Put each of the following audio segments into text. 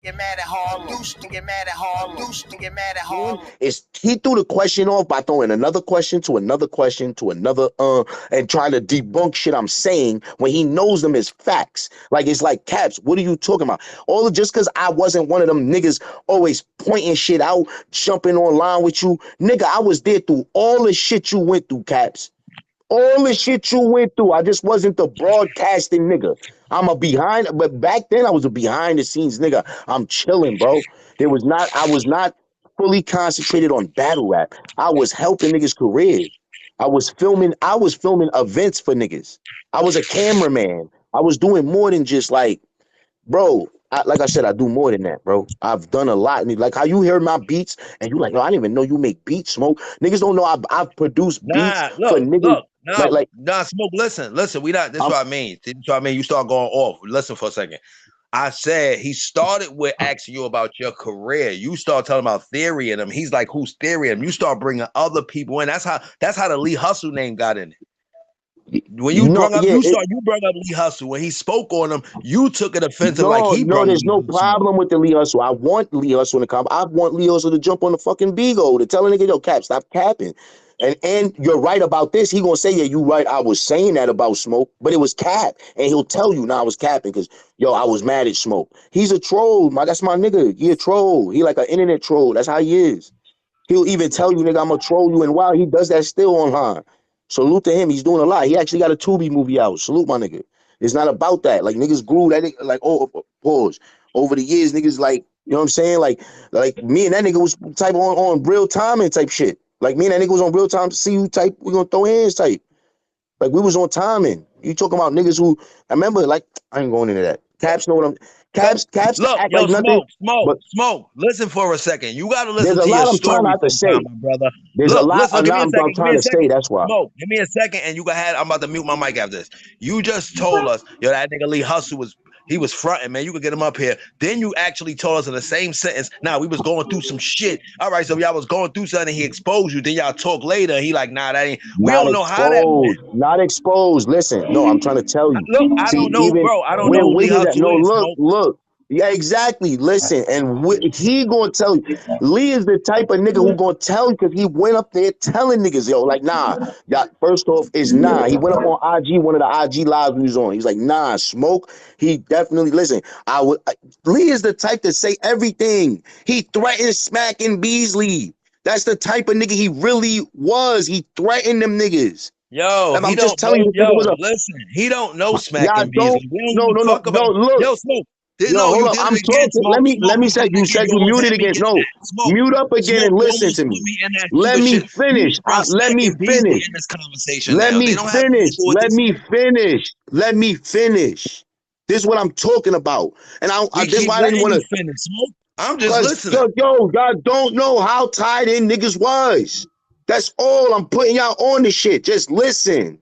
Get mad at Harlem. Deuce and get mad at Harlem. Deuce and get mad at Harlem. Is he threw the question off by throwing another question to another question to another and trying to debunk shit I'm saying when he knows them as facts. Like it's like Caps, what are you talking about? All just because I wasn't one of them niggas always pointing shit out, jumping online with you. Nigga, I was there through all the shit you went through, Caps. All the shit you went through. I just wasn't the broadcasting nigga. But back then I was a behind the scenes nigga. I'm chilling, bro. I was not fully concentrated on battle rap. I was helping niggas' careers. I was filming events for niggas. I was a cameraman. I was doing more than just like, bro. Like I said, I do more than that, bro. I've done a lot. Like how you hear my beats and you like, no, I didn't even know you make beats, Smoke. Niggas don't know I've produced beats Nah, for look, niggas. look, nah, Like nah, Smoke, listen, we not, this is I'm, what I mean. This is what I mean. You start going off. Listen for a second. I said he started with asking you about your career. You start telling about Theory and him. He's like, who's Theory? And you start bringing other people in. That's how the Lee Hustle name got in it. When you no, brought up, yeah, you brought up Lee Hustle. When he spoke on him, you took it offensive like no, he no, brought up there's Lee no Hustle. problem with the Lee Hustle. I want Lee Hustle to come. I want Lee Hustle to jump on the fucking Bigo to tell a nigga, yo, Cap, stop capping. And you're right about this. He gonna say, yeah, you right. I was saying that about Smoke, but it was cap. And he'll tell you, I was capping because, yo, I was mad at Smoke. He's a troll. That's my nigga. He a troll. He like an internet troll. That's how he is. He'll even tell you, nigga, I'm gonna troll you. And wow, he does that still online. Salute to him. He's doing a lot. He actually got a Tubi movie out. Salute my nigga. It's not about that. Like niggas grew that nigga, like pause. Over the years, niggas like, you know what I'm saying? Like me and that nigga was type on real time and type shit. Like me and that nigga was on real time, see you type, we gonna throw hands type. Like we was on timing. You talking about niggas who I remember, like, I ain't going into that. Caps know what I'm Caps Look, act yo, like nothing, but smoke. Listen for a second. You got to there's listen a to your lot I'm trying story not to sometime, say. my brother. There's a Look, lot listen. Give me a I'm second. Give me trying a to say. second. That's why. Smoke. Give me a second, and you go ahead. I'm about to mute my mic after this. You just told us, yo, that nigga Lee Hustle was fronting, man. You could get him up here. Then you actually told us in the same sentence, nah, we was going through some shit. All right, so y'all was going through something. He exposed you. Then y'all talk later. He like, nah, that ain't. We Not don't know how that went. exposed. Not exposed. Listen, no, I'm trying to tell you. Look, I See, don't know, even bro. I don't know where who Lee Wiggins at, Hustle no, is, look, Smoke. look. Yeah, exactly. Listen, and he gonna tell you. Lee is the type of nigga who gonna tell you because he went up there telling niggas, yo, like, nah. Yeah, first off, is nah. He went up on IG, one of the IG lives we was on. He was like, nah, Smoke. He definitely listen. Lee is the type to say everything. He threatened smacking Beasley. That's the type of nigga he really was. He threatened them niggas. Yo, And he I'm just don't telling know. you, this nigga was Yo, a listen, he don't know y'all smacking don't. Beasley. We don't No, even no, no, talk about. no. Look, Yo, Smoke. yo, No, hold you up. did I'm it again, talking. Smoke. Smoke, Let me you say. did it You again. said You you almost muted had me again. getting No, that. Smoke. mute up again Smoke, and you listen almost to put me. me in that Let stupid me shit. You finish. brought Let me smacking Beasley finish. in this conversation Let now. me They don't have finish. people with Let this. me finish. Let me finish. This is what I'm talking about. And We this is keep why I didn't letting want you to. finish, Smoke. I'm just Cause listening. y'all don't know how tied in niggas was. That's all I'm putting y'all on this shit. Just listen.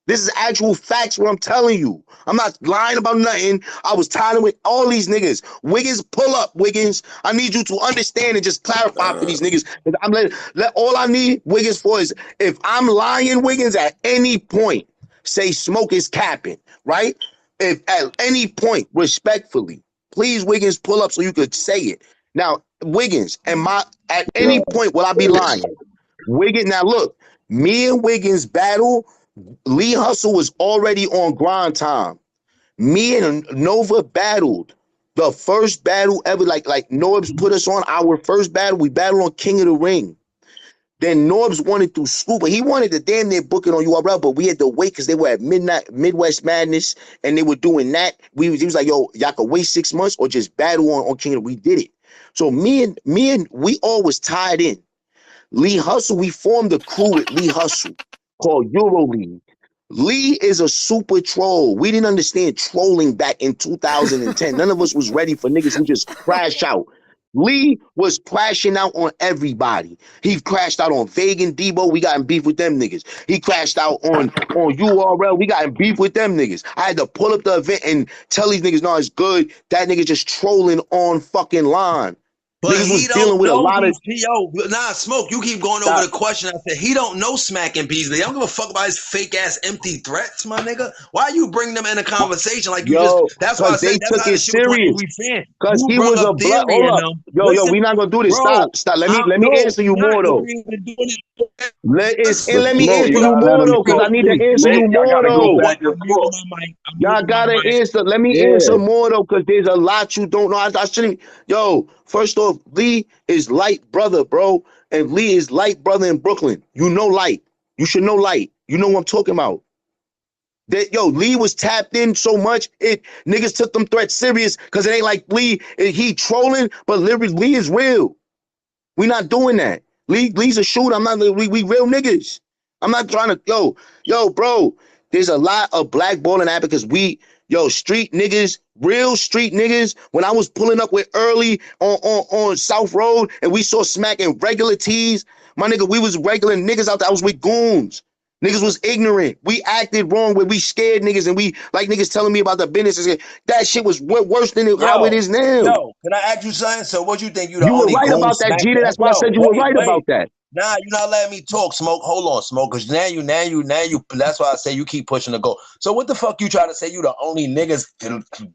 This is actual facts what I'm telling you. I'm not lying about nothing. I was tied in with all these niggas. Wiggins, pull up, Wiggins. I need you to understand and just clarify for these niggas. I'm let all I need Wiggins for is if I'm lying, Wiggins, at any point, say Smoke is capping, right? If at any point, respectfully, please, Wiggins, pull up so you could say it. Now, Wiggins, at any point will I be lying? Wiggins, now look, me and Wiggins battle. Lee Hustle was already on grind time. Me and Nova battled. The first battle ever, like Norbs put us on our first battle. We battled on King of the Ring. Then Norbs wanted to scoop, but he wanted to damn near book it on URL, but we had to wait because they were at Midwest Madness and they were doing that. He was like, yo, y'all could wait 6 months or just battle on King of the Ring. We did it. So me and we all was tied in. Lee Hustle, we formed a crew with Lee Hustle called EuroLeague. Lee is a super troll. We didn't understand trolling back in 2010. None of us was ready for niggas who just crash out. Lee was crashing out on everybody. He crashed out on Vegan Debo. We got in beef with them niggas. He crashed out on URL. We got in beef with them niggas. I had to pull up the event and tell these niggas, no, it's good. That nigga just trolling on fucking line. But Niggas he was dealing don't with a know lot of these. Yo, nah, Smoke. You keep going over the question. I said he don't know Smack and Beasley. I don't give a fuck about his fake ass empty threats, my nigga. Why you bring them in a conversation like you just? That's why I because said they that's took how the it shit was going serious. Angry Fan. Cause You he brung was up a black. theory Hold in up, them. yo, Listen, we're not gonna do this. bro. Stop. Let me answer you more though. Listen, Let me Smoke, answer you you gotta let more him though, cause talk I need to too. answer Smoke, you y'all more gotta you go know though. what? back and I'm muting forth. my mic. I'm Y'all muting my gotta mic. answer. Let me answer more though, cause there's a lot you don't know. I shouldn't. Yo, first off, Lee is Light brother, bro, and Lee is Light brother in Brooklyn. You know Light. You should know Light. You know what I'm talking about. That Lee was tapped in so much, niggas took them threats serious because it ain't like Lee, he trolling, but Lee is real. We not doing that. Lee's a shooter. I'm not. We real niggas. I'm not trying to. Bro. There's a lot of blackballing that because street niggas, real street niggas. When I was pulling up with Early on South Road and we saw Smack in regular tees, my nigga, we was regular niggas out there. I was with goons. Niggas was ignorant. We acted wrong when we scared niggas and we like niggas telling me about the business. That shit was worse than how it is now. Can I ask you something? So what you think? You the You were only right goon about that, Smack? Jeter. That's why I said you were right about that. Nah, you're not letting me talk, Smoke. Hold on, Smoke, because now you. That's why I say you keep pushing the goal. So what the fuck you try to say? You the only niggas,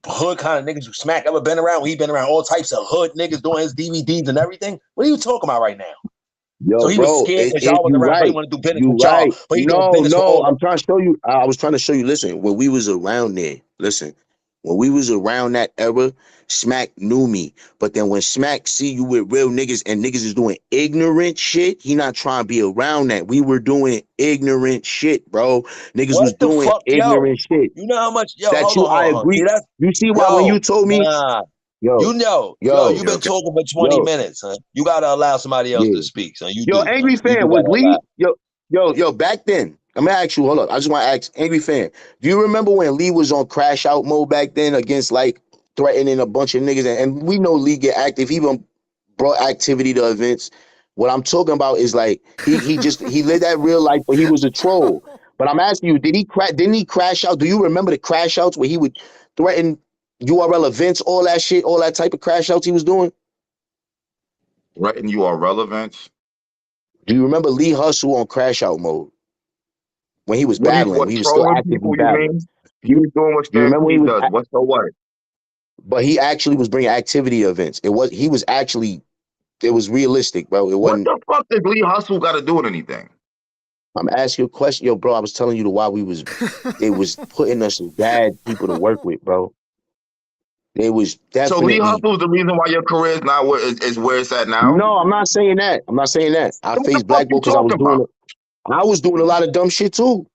hood kind of niggas who Smack ever been around? He been around all types of hood niggas doing his DVDs and everything. What are you talking about right now? So Yo, he was bro, scared because y'all was you around, so he right. wanted to do business You with y'all. right. But he doing business with No. all I'm trying to show you. I was trying to show you. Listen, when we was around there, when we was around that era, Smack knew me. But then when Smack see you with real niggas and niggas is doing ignorant shit, he not trying to be around that. We were doing ignorant shit, bro. Niggas was what the doing fuck, yo? ignorant shit. You know how much, yo? That Hold you, on, I See agree. that, You see why when you yo? told me, Nah. yo, You've been Okay. talking for 20 yo, minutes, son. You gotta allow somebody else yeah. to speak, son. You Yo, do, son. Angry You Fan, was gotta allow. Lee? Yo, back then, I'm gonna ask you, hold up. I just want to ask Angry Fan, do you remember when Lee was on crash out mode back then against like threatening a bunch of niggas? And we know Lee get active. He even brought activity to events. What I'm talking about is like he lived that real life, but he was a troll. But I'm asking you, didn't he crash out? Do you remember the crash outs where he would threaten URL events, all that shit, all that type of crash outs he was doing? Right, and you are relevant. Do you remember Lee Hustle on crash out mode when he was battling, What when he was still trolling actively people you battling? mean? He was doing what Do you remember when he Stampede was? does. What so what? But he actually was bringing activity events. He was actually. It was realistic, bro. It What wasn't. the fuck did Lee Hustle got to do with anything? I'm asking you a question, yo, bro. I was telling you why they was putting us as bad people to work with, bro. They was So Lee definitely. Hustle is the reason why your career is not is where it's at now. No, I'm not saying that. I'm not saying that. I Then what the faced fuck blackball you because I was talking doing about? it. I was doing a lot of dumb shit too.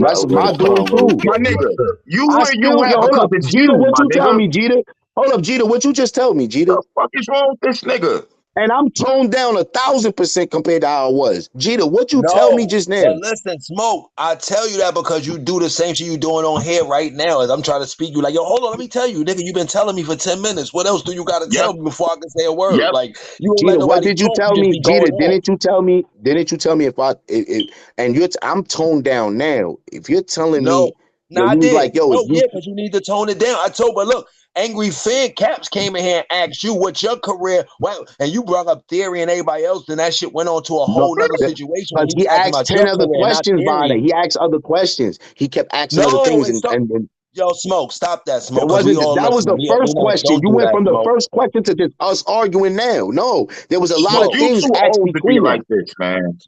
That's Yo, my doing too. my nigga, you I where you still, yo, at hold because up, it's Jeter. you, What my you tell nigga. me, Jeter? Hold up, Jeter. What you just tell me, Jeter? The fuck is wrong with this nigga? And I'm toned down 1,000% compared to how I was. Jeter, what you tell me No, just now? but listen, Smoke. I tell you that because you do the same shit you doing on here right now. As I'm trying to speak, you like, yo, hold on, let me tell you, nigga. You've been telling me for 10 minutes. What else do you got to Yep, tell me before I can say a word? yep. Like, you don't let Jeter, what nobody did you talk. tell You just me? be Jeter, going off. didn't you tell me if and I'm toned down now. If you're telling No, me, yo, no, I you was did. like, yo, if No, you yeah, because you need to tone it down. I told, but look, Angry Fan Caps came in here and asked you what your career, well, and you brought up Theory and everybody else, then that shit went on to a no, whole nother situation when because he was he asking asked about 10 your other career, not questions behind it. Theory. He asked other questions. He kept asking other No, things it's so. and Yo, Smoke, stop that, it Smoke, because we wasn't all that was listening. the We first not, question. don't You do went that, from the Smoke. first question to just us arguing now. No, there was a lot Smoke, of Smoke, you things too asked old to be between like that. this, man.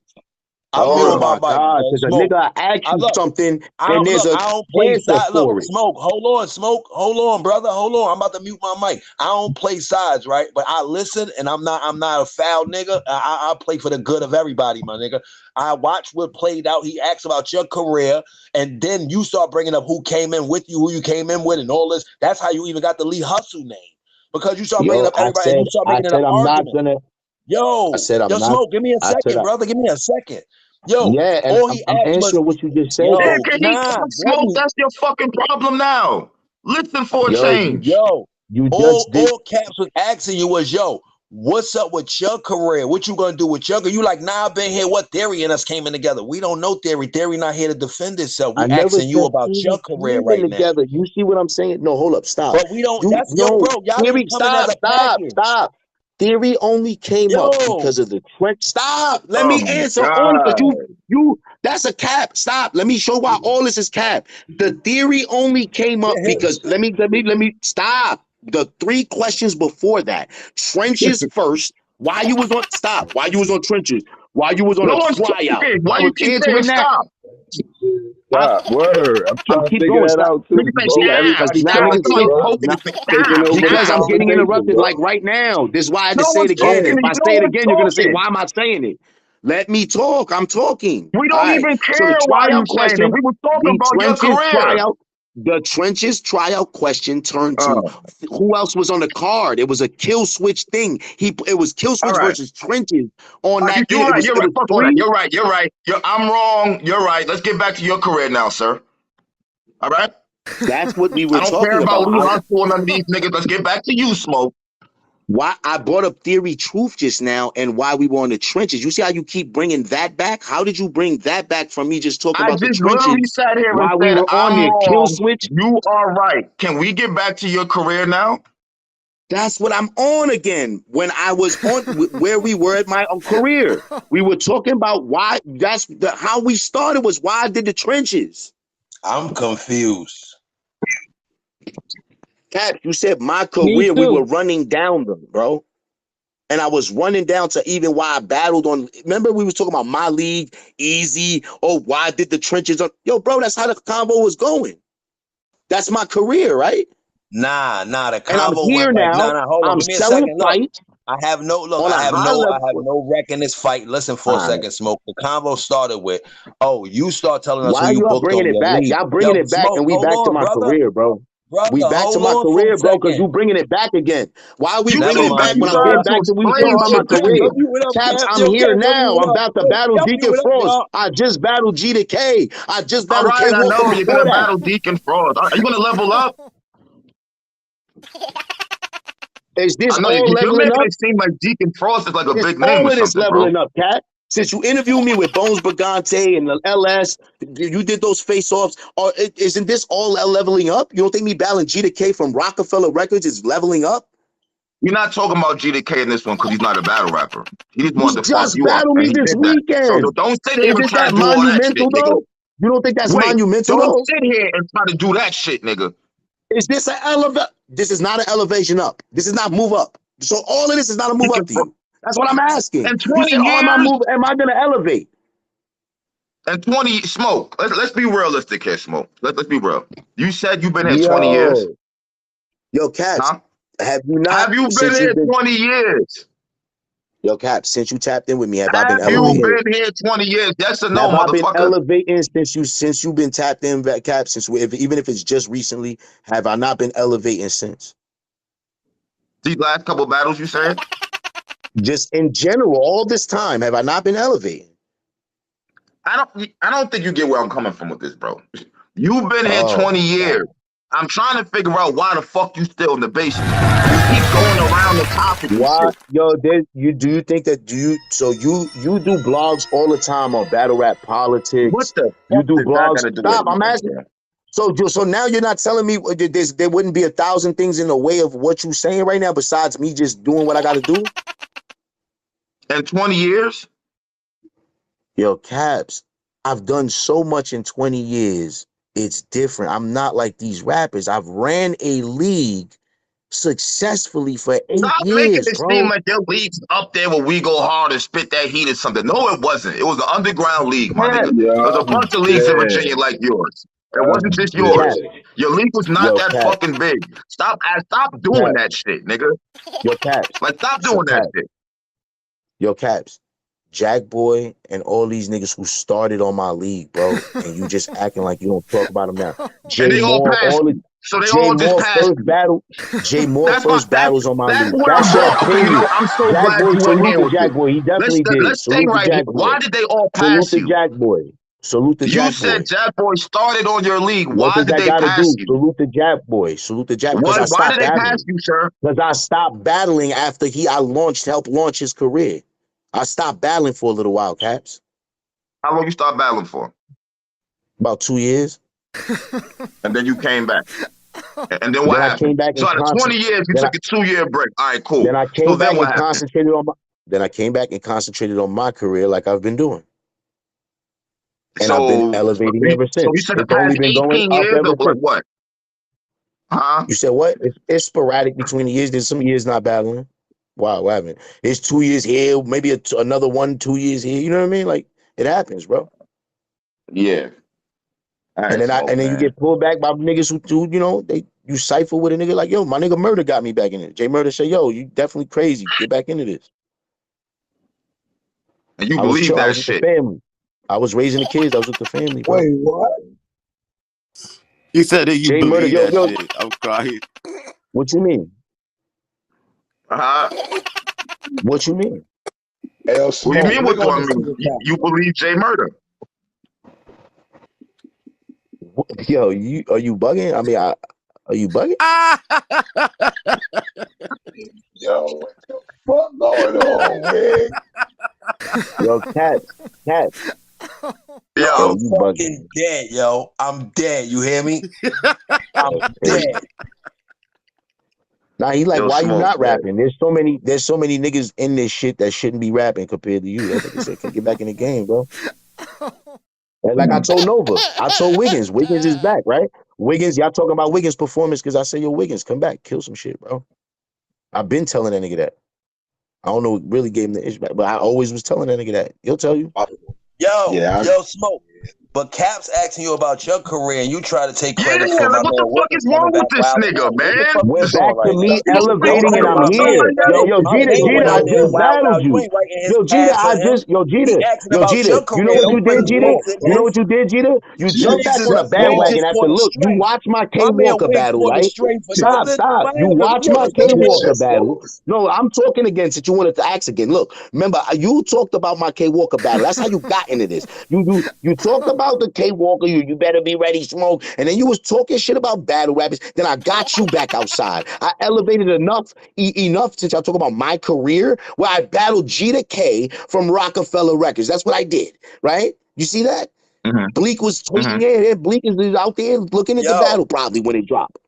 I'm muting Oh my my mic, God, man. because a Smoke. nigga asked I you look. something I and don't there's look. a I don't play answer side. Look, for it. Smoke. Hold on, Smoke. Hold on, brother. Hold on. I'm about to mute my mic. I don't play sides, right? But I listen, and I'm not. I'm not a foul nigga. I play for the good of everybody, my nigga. I watch what played out. He asked about your career, and then you start bringing up who came in with you, who you came in with, and all this. That's how you even got the Lee Hustle name, because you start bringing Yo, up everybody, and you start I making it an said I'm not argument. gonna. I Yo, said I'm not. Smoke. Give me a I said second, brother. Give me a second. Yo, yeah, and all I'm, he I'm asked was, answering what you just said Yeah, though. yo, can he nah, talk let Smoke? me. That's your fucking problem now. Listen for a Yo, change. Yo, you just did. all Caps was asking you was, yo, what's up with your career? What you gonna do with your career? You like, nah, I've been here. What Theory and us came in together? We don't know Theory. Theory not here to defend itself. I We never asking you said about your Theory career came in right now. together. You see what I'm saying? No, hold up, stop. But we don't. You That's yo, no bro. Y'all Theory. niggas coming as Stop, a stop, package. stop. theory only came up Yo, because of the trench. Stop. Let Oh me my answer on it because God. that's a cap. Stop. Let me show why all this is cap. The theory only came up because let me stop. The 3 questions before that. Trenches first. Why you was on stop? Why you was on trenches? Why you was on No a one's tryout? talking. Why I you was keep saying answering that. stop? I'm, Stop. Word. I'm I'm trying to keep figure going. that Stop. out too, Nigga say See, bro. stop, because Everybody now stop. niggas talking, Somebody can't. bro. poking Now, and say Taking stop, over the because I'm stop. getting conversation, interrupted like bro. right now. This is why I had to No say it one's again. talking. And if I No say it one's again, you're gonna say, talking. why am I saying it? Let me talk. I'm talking. We All don't right. even So the care why you tryout saying it. question, We were talking the about your trenches career. tryout, the trenches tryout question turned to Oh, who else was on the card. It was a kill switch thing. It was kill all switch right. versus trenches on that thing. You're It right. was You're it right. was Fuck all that. 3. You're right. You're right. I'm wrong. You're right. Let's get back to your career now, sir. All right. That's what we I were don't care talking about about. Lee Hustle and none of these niggas. Let's get back to you, Smoke. Why I brought up theory truth just now and why we were on the trenches. You see how you keep bringing that back? How did you bring that back from me just talking I about the just literally trenches sat here and while we said, were on I'm there? Kill wrong. switch. You are right. Can we get back to your career now? That's what I'm on again. When I was on where we were at my career, we were talking about why. How we started was why I did the trenches. I'm confused. Cap, you said my Me career. We were too. running down them, bro. And I was running down to even why I battled on. Remember, we was talking about my league, easy. Oh, why I did the trenches on. Yo, bro, that's how the combo was going. That's my career, right? Nah, the And I'm combo here went like, now. hold on, I'm give me a selling second. Look, fights on a high I level. have no wreck in this fight. Listen for a All right. second, Smoke. The combo started with, oh, you start telling us who Why you y'all booked bringing on it your back? league. Y'all bringing Yo, it back, Smoke, and we hold back to on, my brother. career, bro. We back to Hold my on for a career, bro, because second. you bringing it back again. Why are we You bringing Never it keep back mind. you You when I'm know getting trying what? to back to we Yo, talking explain about my shit to Cap, career? me. W it up, Caps, Cap. I'm Yo, here Cap, W now. it I'm up. about to Yo, battle W Deacon it up, Frost. y'all. I just battled G to K. I just All battled right, K I Walker know you're before gonna that. battle Deacon Frost. Are you gonna level up? Is this I know all you're leveling making up? it seem like Deacon Frost is like a Is big name all or of this something, bro. leveling up, Cat? Since you interviewed me with Bones Brigante and the LS, you did those face-offs. Or isn't this all leveling up? You don't think me battling G to K from Rockefeller Records is leveling up? You're not talking about GDK in this one because he's not a battle rapper. He just He wanted to fuck just you up, battled and me he this did that. So weekend. don't sit here and Isn't try to that do all that shit, monumental nigga. though? You don't think that's Wait, monumental don't though? sit here and try to do that shit, nigga. Is this an elevation? This is not an elevation up. This is not move up. So all of this is not a move up Deacon to Frost. you. That's what I'm asking. In You 20 said, "Oh, am I years, move? Am I going to elevate?" and 20 Smoke. Let's be realistic here, Smoke. Let's be real. You said you've been here 20 years, Yo, Caps, huh? have you not Have you been since here you've been 20 years? Caps, since you tapped in with me? Have I been Have you elevating? been here 20 years? Yes or no, Have I been motherfucker? elevating since you've been tapped in, Caps? Even if it's just recently, have I not been elevating since? These last couple battles you said? Just in general, all this time, have I not been elevating? I don't think you get where I'm coming from with this, bro. You've been here Oh 20 my God. years. I'm trying to figure out why the fuck you still in the basement. You keep going around the topic and Why, shit. yo, do you think that you do blogs all the time on battle rap What politics? the You fuck do does that got blogs. to do with Stop, I'm anything, asking. bro? So now you're not telling me there wouldn't be 1,000 things in the way of what you're saying right now besides me just doing what I got to do? In 20 years? Yo, Caps, I've done so much in 20 years. It's different. I'm not like these rappers. I've ran a league successfully for 8 Stop making years, it seem bro. like your league's up there where we go hard and spit that heat or something. No, it wasn't. It was an underground league, my nigga. There was Yeah, a bunch of leagues in dead. Virginia like yours. It wasn't just yours. Dead. Your league was not Yo, that Caps, fucking big. Stop doing Caps, that shit, nigga. yo, Caps. Like, stop So, doing that Caps, shit. yo, Caps, Jack Boy and all these niggas who started on my league, bro, and you just acting like you don't talk about them now. And Jay they all Moore, passed you. So they Jay all just Moore passed first you. battle, Jay Moore That's my first battles on my that's league. where That I'm shit going. Okay, you know, opinion. I'm so Jack glad Boy, you went salute here to with Jack this. Boy. He Let's definitely did. let's stay Salute to right here. Jack Boy. Why did they all Salute pass to you? Jack Boy. Salute to You Jack said Boy. Jack Boy started on your league. What Why does did that they got to pass do? you? Salute to Jack Boy. Salute to Jack because What? I Why stopped did they pass battling. you, sir? Because I stopped battling after helped launch his career. I stopped battling for a little while, Caps. How long you start battling for? About 2 years. And then you came back. And then what Then I happened? came back So and out of 20 years, you took a 2-year break. All right, cool. then I So came then back what and happened? concentrated on my. Then I came back and concentrated on my career like I've been doing, and I've been So elevating you, ever so you since. said the It's only past been going 18 up years ever or like since. what? Huh? You said what? It's sporadic between the years. There's some years not battling. Wow, what happened? It's 2 years here, maybe another 1, 2 years here. You know what I mean? Like it happens, bro. Yeah. All And right, then Smoke, you man. get pulled back by niggas who you know, you cipher with a nigga like, yo, my nigga Murder got me back in it. Jay Murder say, yo, you definitely crazy. Get back into this. And you I was believe chill. I that was with the shit. family. I was raising the kids. I was with the family, bro. Wait, what? You said that you Jay Murder, believe yo, that shit. I'm crying. what you mean? Uh-huh. What you mean? Hey, yo, What do you Smoke, mean let me what go do on I this mean? nigga You, cat. you believe Jay Murder. Yo, are you bugging? I mean, are you bugging? Yo, what the fuck going on, man? Yo, cat. Yo, Yo, I'm Yo, you bugging. fucking dead, yo. I'm dead. You hear me? I'm Yo, crazy. dead. Nah, he like, yo, why you Smoke, not man. rapping? There's so many niggas in this shit that shouldn't be rapping compared to you. That nigga said, get back in the game, bro. And like I told Nova, I told Wiggins is back, right? Wiggins, y'all talking about Wiggins' performance because I said, yo, Wiggins, come back, kill some shit, bro. I've been telling that nigga that. I don't know what really gave him the issue back, but I always was telling that nigga that. He'll tell you. Yo, Smoke. But Cap's asking you about your career, and you try to take Yeah, credit for my like what the man fuck Wiggins is wrong coming with back this wilding nigga, out. What the man? fuck you Went doing back to right me now? Yo, elevating what and the I'm fuck, son? here. Like that? Yo, My Jeter, man went I out there just and wild battled out. You you. ain't writing his Yo, Jeter, ass for him. He asking Yo, about Jeter, your you know career. what you Don't did, bring Jeter? Wiggins in You know this. what you did, Jeter? You jumped back on a Wiggs bandwagon is after, for the look, you strength. watched my K My man Walker Wiggs battle, for the right? strength for Stop. nothing. You Yo, watched my K look at Walker this. battle. No, I'm talking against it. You wanted to ask again. Look, remember, you talked about my K Walker battle. That's how you got into this. You talked about the K Walker. You better be ready, Smoke. And then you was talking shit about battle rappers. Then I got you back outside. I elevated enough since I talk about my career where I battled G to K from Rockefeller Records. That's what I did, right? You see that? Mm-hmm. Bleak was Mm-hmm. tweeting, yeah, Bleak is out there looking at the Yo, battle probably when it dropped.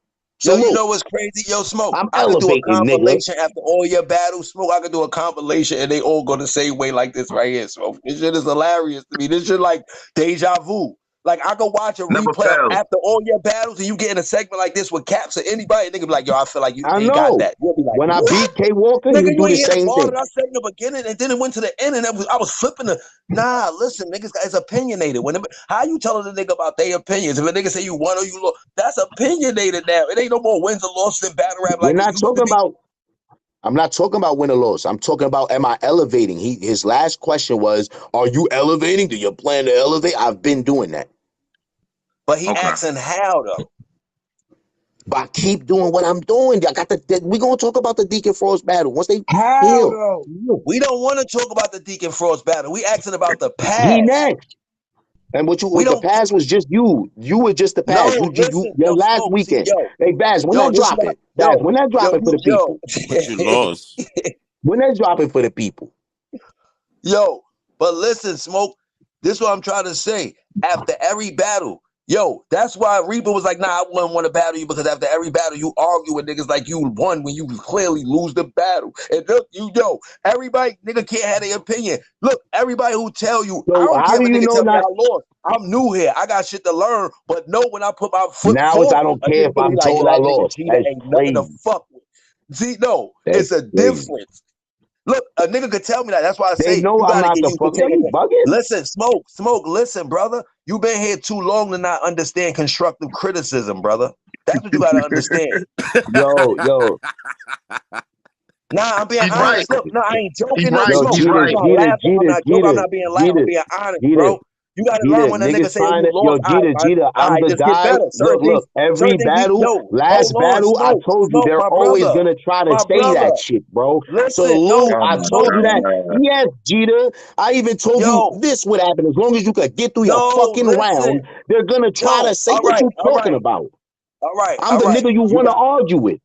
yo, you Salute. know what's crazy? Yo, Smoke, I'm I could do a elevating, nigga. compilation after all your battles. Smoke, I could do a compilation and they all go the same way like this right here, Smoke. This shit is hilarious to me. This shit like deja vu. Like I could watch a Never replay of fails. after all your battles and you get in a segment like this with Caps or anybody, nigga be like, yo, I feel like you I ain't got know. that. You'll be like, When I what? beat K Walker, Nigga, he'll you do ain't the hear the same bar thing. that I said in the beginning and then it went to the end and I was flipping the nah, listen, niggas it's opinionated. How you telling the nigga about their opinions? If a nigga say you won or you lost, that's opinionated now. It ain't no more wins or losses in battle rap We're like it not used to talking be. about I'm not talking about win or loss. I'm talking about am I elevating? His last question was, are you elevating? Do you plan to elevate? I've been doing that. But he Okay. asking how though. But I keep doing what I'm doing. I got we're gonna talk about the Deacon Frost battle. Once they How heal. though? We don't want to talk about the Deacon Frost battle. We asking about the He past. next. And We the don't past was just you. You were just the past. no listen, Your yo, last Smoke. See, weekend. Hey, Baz, when yo, that this is dropping? what Baz, when that dropping for the people? But you lost. When that dropping for the people? Yo, but listen, Smoke, this is what I'm trying to say. After every battle, yo, that's why Reaper was like, nah, I wouldn't want to battle you because after every battle, you argue with niggas like you won when you clearly lose the battle. And look, everybody, nigga can't have their opinion. Look, everybody who tell you, I So don't how care if do a you nigga know tell me I not? lost. I'm new here. I got shit to learn. But know when I put my foot Now it's I forward, don't a care nigga if gonna be I'm like, yo, told I that nigga lost. Cheetah That's ain't nothing to crazy. fuck with. See, no, That's it's a crazy. difference. Look, a nigga could tell me that. That's why I They say know you I'm gotta not get the used to fuck. Yo, taking you it. bugging? Listen, Smoke, listen, brother. You been here too long to not understand constructive criticism, brother. That's what you gotta understand. Yo. Nah, I'm being He's right. honest. Look, no, I ain't He's joking. No, right. Yo, Smoke. He's Jeter, I'm right. not laughing. I'm not joking. I'm not being loud. I'm being honest, bro. You gotta learn when that nigga niggas say, "Oh, find you it. Yo, lost." Jeter, All I'm right, the just get guy. better. Look, every Certain things we battle, no. last Hold on, battle, I told you, Smoke, they're my always brother, gonna try to my say brother. that shit, bro. Listen, Salute, no, Oh I my told you that. God. Yes, Jeter, I even told you yo, this would happen. As long as you could get through your no, fucking round, listen, they're gonna try to yo. say what you All talking right, about. all right, I'm all the right. nigga you You wanna got argue with.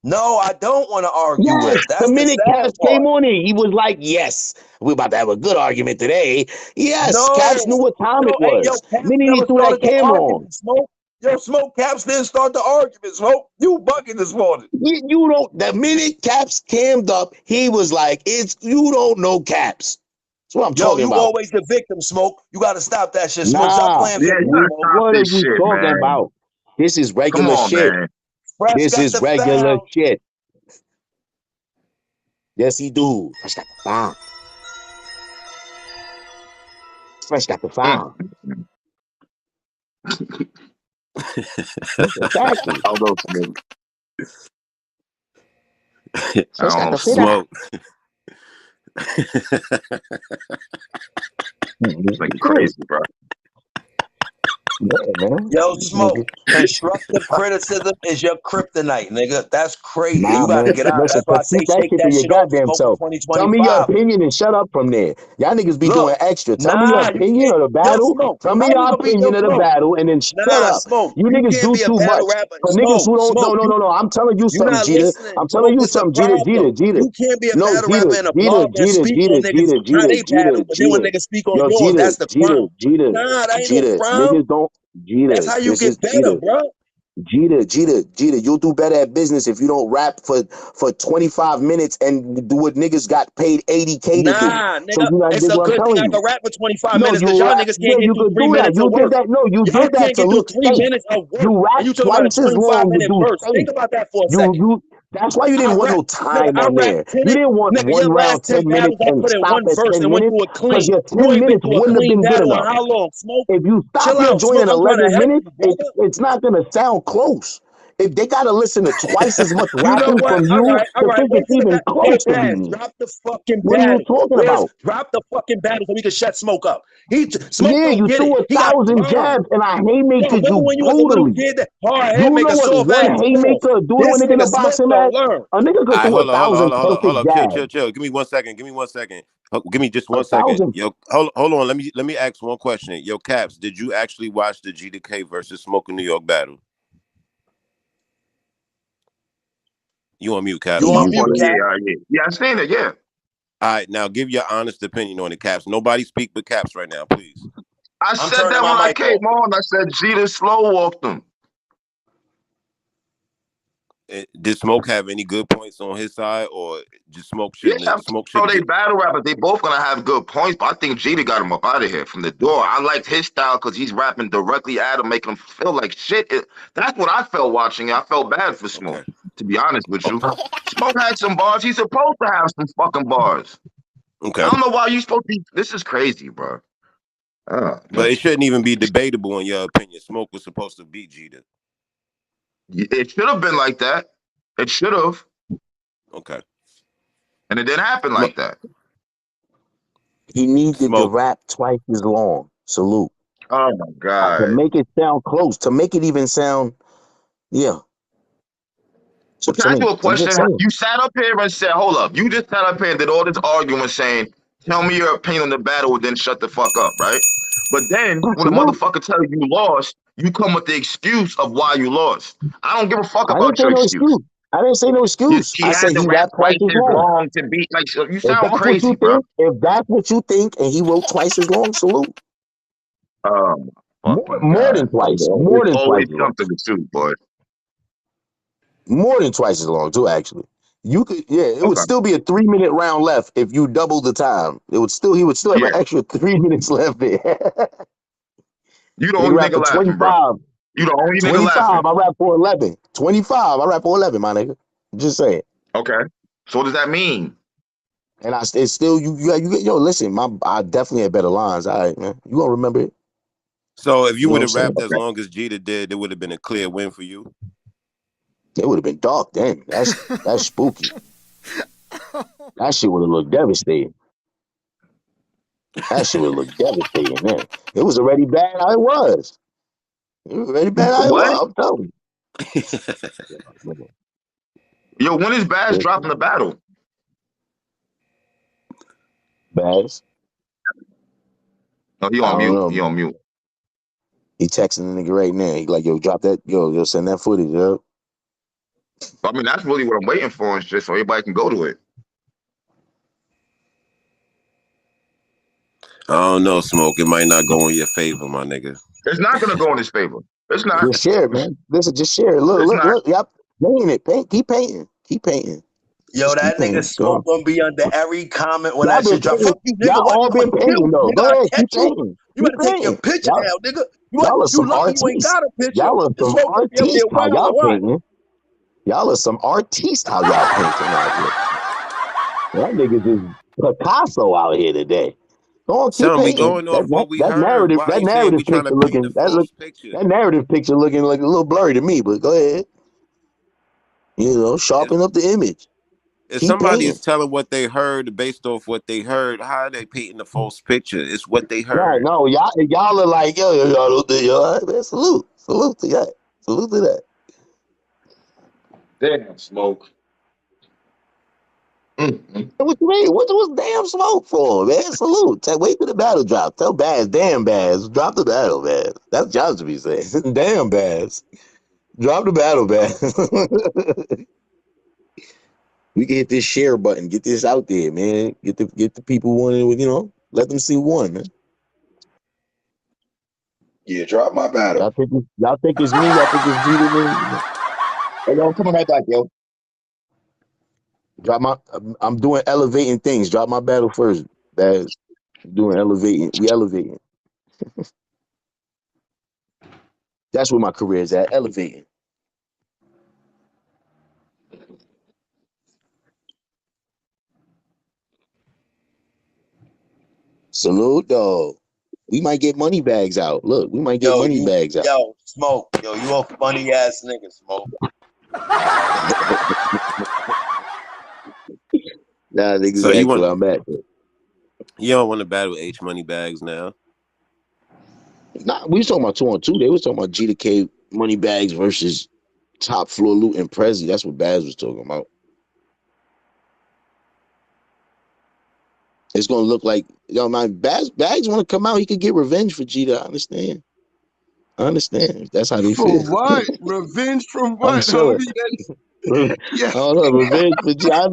no. I don't want to argue Yes, with. the That's the minute sad Caps came part. on it, he was like, yes, we're about to have a good argument today. Yes, Caps knew No, what time it hey, yo, was. Caps Minute he never threw that started the camera on. argument, Smoke. Yo, Smoke Caps didn't start the argument, Smoke. You bugging this morning. You don't. The minute Caps cammed up, he was like, "It's you don't know Caps." That's what I'm Yo, talking you about. always the victim, Smoke. You got to stop that shit, Smoke. Stop Nah, playing Yeah, victim. you gotta stop what are this you shit, talking man. about? This is Come regular on, shit. man. Fresh This got is the regular foul. shit. Yes, he do. Fresh got the foul. Fresh got the foul. Exactly. I'll go Smoke. Fresh got the fit Smoke. It's like crazy, bro. Yeah, man. Yo, Smoke. Constructive criticism is your kryptonite, nigga. That's crazy. Nah, You got to man. get out. Listen, That's why I say keep that shake shit to that your shit off, goddamn Smoke, in self. Tell me your 2025. opinion and shut up from there. Y'all niggas be Look, doing extra. Tell me your nah, you opinion can't. of the Yo, battle. Smoke. Tell me How you your gonna be yo, opinion of the Smoke? battle and then shut Nah, up. Smoke. You You niggas can't do be a too battle much. rapper. For niggas who don't, Smoke. no. I'm telling you You something, not Jeter. listening. I'm telling Smoke, you it's a something, problem. Jeter. You can't be a No, battle rapper and a blogger and speak on niggas how they battle, but then when niggas speak on Yo, yours, that's the crime. Jeter. Nah, that ain't no crime. Niggas don't, That's Jeter. how you This is get better, Jeter. bro. Jeter, you'll do better at business if you don't rap for 25 minutes and do what niggas got paid 80K to do. Nah, So nigga, you got it's this a what I'm good thing telling I you. can rap for 25 No, minutes because you y'all rap. niggas Yeah, can't get you through could 3 do that. minutes of You did work. that. No, you Y'all did that can't to get through look 3 fake. minutes of work. You And rap you talking about a twice as 25 long to minute do verse. Think fake. about that for a second. That's why you I didn't want rap, no nigga, time I on rap there. 10, You didn't want nigga, your one round, last 10 10 minutes, battles I and put in stop one at verse 10 and went minutes through it because clean. your You 10 ain't been minutes through a wouldn't have clean been good battle in enough. how long, Smoke? If you stop Chill your out, joint Smoke. at I'm trying to 11 help minutes, you, brother. it's not going to sound close. If they got to listen to twice as much You know rapping what? from All you right. to think Wait it's till the even battle. Yo, close to Taz, beating you. drop the fucking What are you battle. talking Where's about? drop the fucking battle so we can shut Smoke up? Smoke Yeah, don't you get threw it. He got 1,000 bars. jabs and I Yo, haymakered remember you when you was a little brutally. kid that hard You head make know a what soft one ass? Pause. haymaker do to a This nigga in a nigga Smoke boxing match? don't learn. A nigga All could right, throw hold on, 1,000 perfect hold on. jabs. Chill. Give me 1 second. Give me just 1 second. 1,000. Yo, hold on. Let me ask one question. Yo, Caps, did you actually watch the GDK versus Smoke in New York battle? You on mute, You Caps. on Oh, mute, Cap? yeah. I seen it. Yeah. All right, now give your honest opinion on the Caps. Nobody speak but Caps right now, please. I I'm said turning that my when I mic came off. on. I said Jeter slow walked him. Did Smoke have any good points on his side, or just Smoke Yeah, bro, shouldn't they get? battle rappers. They both gonna have good points, but I think Jeter got him up out of here from the door. I liked his style because he's rapping directly at him, making him feel like shit. That's what I felt watching it. I felt bad for Smoke, Okay. to be honest with you. Okay. Smoke had some bars. He's supposed to have some fucking bars. Okay. I don't know why you supposed to be. This is crazy, bro. Oh, But man. it shouldn't even be debatable in your opinion. Smoke was supposed to beat Jeter. It should have been like that. It should have, Okay. and it didn't happen like that. He needed to Smoke. rap twice as long. Salute. Oh my To god. make it sound close. To make it even sound, yeah. Well, can I ask you a I'm just question? saying. You sat up here and said, hold up. You just sat up here and did all this arguing saying, tell me your opinion on the battle, then shut the fuck up, right? But then when a Salute. motherfucker tells you lost, you come with the excuse of why you lost. I don't give a fuck I didn't about say your no excuse. excuse. I didn't say no excuse. He I had said to he rap rapped twice twice as as long. long to be like, so you If sound that's what crazy, you bro. think, and he wrote twice as long, salute. Oh my fucking More god. than twice. It's More than twice always as long. something to shoot, boy. More than twice as long, too, actually. You could, yeah, it would Okay. still be a 3-minute round left if you double the time. He would still have an Yeah. extra 3 minutes left there. You the They only rap nigga for laughing, bro. 25. You the only nigga 25, laughing. I rap for 11. 25, I rap for 11, my nigga. Just saying. Okay. So what does that mean? And it's still, yo, listen, I definitely had better lines. All right, man. You gonna remember it. So if you You know would what I'm have saying? rapped as long as Jeter did, it would have been a clear win for you. It would have been dark then. That's spooky. That shit would have looked devastating. That shit would have looked devastating then. It was already bad how it was. It was already bad how it What? was, I'm telling Yo, when is Baz you. dropping the battle? Baz. Oh, he I on don't mute. know, He on man. mute. He texting the nigga right now. He like, yo, drop that, yo, send that footage, yo. I mean, that's really what I'm waiting for and shit, so everybody can go to it. I don't know, Smoke. It might not go in your favor, my nigga. It's not gonna go in his favor. It's not. Just share it, man. Listen, just share it. Look, It's look, not. look. Y'all painting it. Paint. Keep painting. Keep painting. Yo, Just keep that nigga painting. Go Smoke on. gonna be under every comment when Y'all that been shit drop. painting. Fuck you, nigga. Y'all What? all I'ma been kill painting you, though. nigga. Go I ahead. Keep catch you. painting. You Keep better take your painting. picture down, nigga. You what? Y'all are You some lucky you ain't artists. got a picture. Y'all are The some Smoke gonna be up there artists. How wilding. y'all What? painting? Y'all are some artists. How y'all painting out here? Y'all niggas is Picasso out here today. Go on, keep Son, we painting. going off what we That heard. narrative, Why that you saying we narrative trying picture to paint a looking, false picture? that narrative picture looking like a little blurry to me. But go ahead, you know, If sharpen up the image. if Keep somebody painting. is telling what they heard based off what they heard, how are they painting a false picture? It's what they Right? heard. No, y'all are like y'all don't think all right, man. Salute to that. Salute to that. Damn, Smoke. And what you mean? What was damn Smoke for, man? Salute. Wait for the battle drop. Tell Baz, damn Baz, drop the battle, man. That's Josh to be saying. Damn Baz. Drop the battle, man. We can hit this share button, get this out there, man. Get the people wanting, you know, let them see one, man. Yeah, drop my battle. Y'all think it's me? Y'all think it's Jeter, man? Hey, yo, I'm coming right back, yo. Drop my. I'm doing elevating things. Drop my battle first. Baz. Doing elevating. We elevating. That's where my career is at. Elevating. Salute, dog. We might get money bags out. Look, we might get money bags out. Yo, Smoke. Yo, you a funny ass nigga, Smoke. Nah, So niggas ask where I'm at. you don't want to battle H Money Bags now. Nah, we was talking about 2-on-2. They was talking about G to K money bags versus Top Floor Loot and Prezi. That's what Baz was talking about. It's gonna look like my Bags want to come out. He could get revenge for Jeter. I understand. If that's how they For feel. what? Revenge from I'm what, sure. homie? I Yeah. don't know, revenge for Jeter. I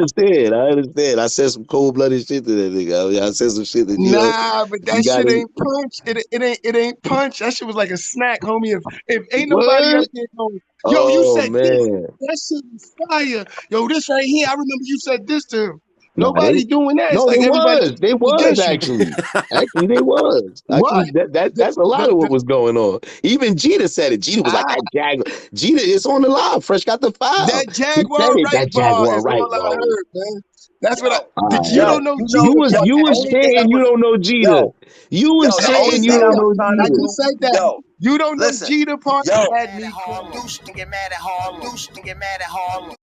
understand. I said some cold blooded shit to that nigga. I said some shit that Nah, but you that shit gotta ain't punch. It ain't punch. That shit was like a snack, homie. If ain't nobody up what? there going, yo, you Oh said this. man. That shit was fire. Yo, this right here. I remember you said this to him. Nah, Nobody doing that. It's no, like everybody they was against you. actually. Actually, they was. What? Actually, The, that's a lot the, of what the, was going on. Even Jeter said it. Jeter was like, ah, that Jaguar. Jeter is on the line. Fresh got the file. that He said Jaguar it. right That bar Jaguar is right all I bar. heard, man. That's what I. Yo, All You right. don't yo, know you know, Jeter yo, You the punch. was only thing I saying you was, don't know Jeter. yo, You was yo, I the didn't only saying say you thing I don't was that. know trying I to Jeter. just do, said that. yo, You don't know listen, Jeter punch yo, had Mad at me Harlem. crying. Deuce to get mad at Harlem. Deuce to get mad at Harlem.